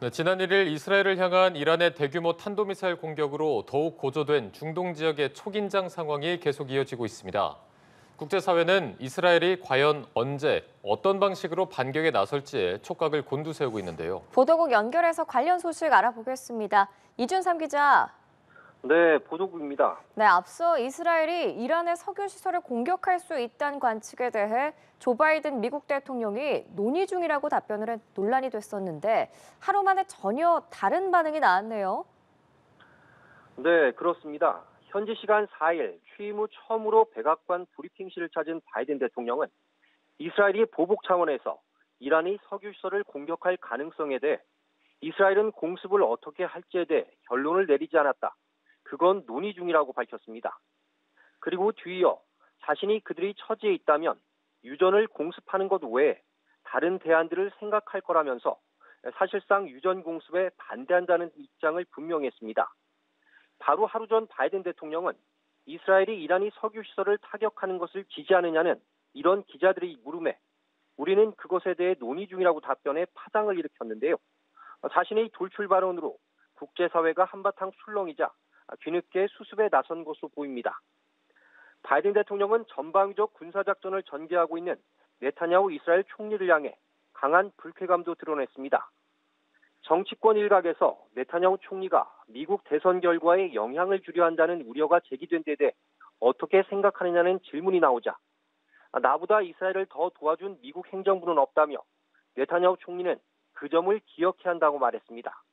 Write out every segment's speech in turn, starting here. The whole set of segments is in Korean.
네, 지난 1일 이스라엘을 향한 이란의 대규모 탄도미사일 공격으로 더욱 고조된 중동 지역의 초긴장 상황이 계속 이어지고 있습니다. 국제사회는 이스라엘이 과연 언제, 어떤 방식으로 반격에 나설지에 촉각을 곤두세우고 있는데요. 보도국 연결해서 관련 소식 알아보겠습니다. 이준삼 기자. 네, 보도국입니다. 네, 앞서 이스라엘이 이란의 석유 시설을 공격할 수 있다는 관측에 대해 조 바이든 미국 대통령이 논의 중이라고 답변을 해 논란이 됐었는데 하루 만에 전혀 다른 반응이 나왔네요. 네, 그렇습니다. 현지 시간 4일 취임 후 처음으로 백악관 브리핑실을 찾은 바이든 대통령은 이스라엘이 보복 차원에서 이란이 석유 시설을 공격할 가능성에 대해 이스라엘은 공습을 어떻게 할지에 대해 결론을 내리지 않았다. 그건 논의 중이라고 밝혔습니다. 그리고 뒤이어 자신이 그들이 처지에 있다면 유전을 공습하는 것 외에 다른 대안들을 생각할 거라면서 사실상 유전 공습에 반대한다는 입장을 분명히 했습니다. 바로 하루 전 바이든 대통령은 이스라엘이 이란이 석유 시설을 타격하는 것을 지지하느냐는 이런 기자들의 물음에 우리는 그것에 대해 논의 중이라고 답변해 파장을 일으켰는데요. 자신의 돌출 발언으로 국제사회가 한바탕 술렁이자 뒤늦게 수습에 나선 것으로 보입니다. 바이든 대통령은 전방위적 군사작전을 전개하고 있는 네타냐후 이스라엘 총리를 향해 강한 불쾌감도 드러냈습니다. 정치권 일각에서 네타냐후 총리가 미국 대선 결과에 영향을 주려 한다는 우려가 제기된 데 대해 어떻게 생각하느냐는 질문이 나오자 나보다 이스라엘을 더 도와준 미국 행정부는 없다며 네타냐후 총리는 그 점을 기억해야 한다고 말했습니다.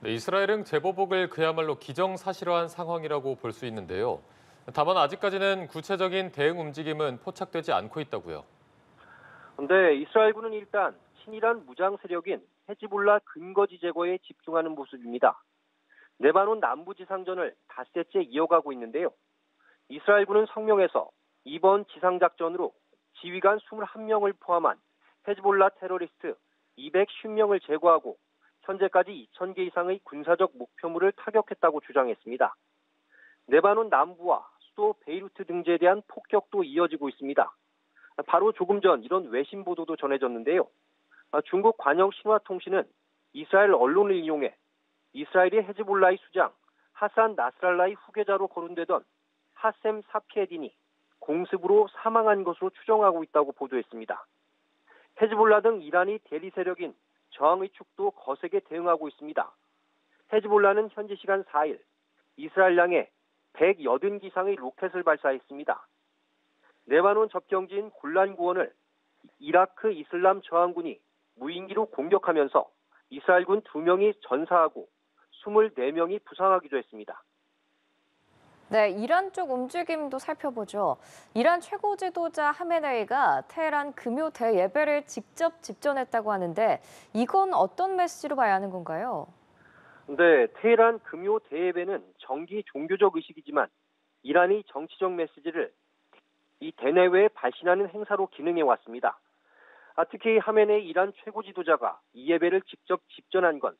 네, 이스라엘은 재보복을 그야말로 기정사실화한 상황이라고 볼 수 있는데요. 다만 아직까지는 구체적인 대응 움직임은 포착되지 않고 있다고요. 그런데 이스라엘군은 일단 친이란 무장 세력인 헤즈볼라 근거지 제거에 집중하는 모습입니다. 레바논 남부 지상전을 닷새째 이어가고 있는데요. 이스라엘군은 성명에서 이번 지상작전으로 지휘관 21명을 포함한 헤즈볼라 테러리스트 210명을 제거하고 현재까지 2,000개 이상의 군사적 목표물을 타격했다고 주장했습니다. 레바논 남부와 수도 베이루트 등지에 대한 폭격도 이어지고 있습니다. 바로 조금 전 이런 외신 보도도 전해졌는데요. 중국 관영 신화통신은 이스라엘 언론을 인용해 이스라엘이 헤즈볼라의 수장 하산 나스랄라의 후계자로 거론되던 하셈 사피에딘이 공습으로 사망한 것으로 추정하고 있다고 보도했습니다. 헤즈볼라 등 이란의 대리 세력인 저항의 축도 거세게 대응하고 있습니다. 헤즈볼라는 현지 시간 4일 이스라엘 향해 180기 이상의 로켓을 발사했습니다. 레바논 접경지인 골란 구원을 이라크 이슬람 저항군이 무인기로 공격하면서 이스라엘군 2명이 전사하고 24명이 부상하기도 했습니다. 네, 이란 쪽 움직임도 살펴보죠. 이란 최고 지도자 하메네이가 테헤란 금요 대예배를 직접 집전했다고 하는데 이건 어떤 메시지로 봐야 하는 건가요? 네, 테헤란 금요 대예배는 정기 종교적 의식이지만 이란이 정치적 메시지를 이 대내외에 발신하는 행사로 기능해 왔습니다. 특히 하메네이 이란 최고 지도자가 이 예배를 직접 집전한 건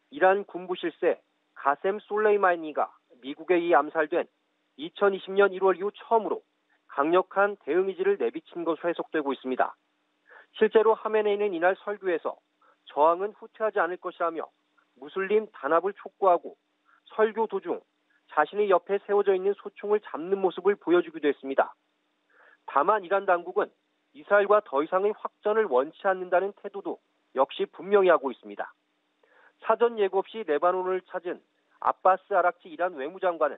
이란 군부 실세 가셈 솔레이마니가 미국에 의해 암살된 2020년 1월 이후 처음으로 강력한 대응 의지를 내비친 것으로 해석되고 있습니다. 실제로 하메네이는 이날 설교에서 저항은 후퇴하지 않을 것이라며 무슬림 단합을 촉구하고 설교 도중 자신의 옆에 세워져 있는 소총을 잡는 모습을 보여주기도 했습니다. 다만 이란 당국은 이스라엘과 더 이상의 확전을 원치 않는다는 태도도 역시 분명히 하고 있습니다. 사전 예고 없이 레바논을 찾은 아바스 아락치 이란 외무장관은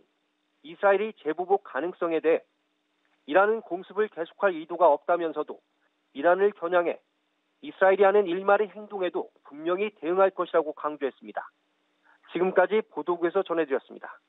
이스라엘의 재보복 가능성에 대해 이란은 공습을 계속할 의도가 없다면서도 이란을 겨냥해 이스라엘이 하는 일말의 행동에도 분명히 대응할 것이라고 강조했습니다. 지금까지 보도국에서 전해드렸습니다.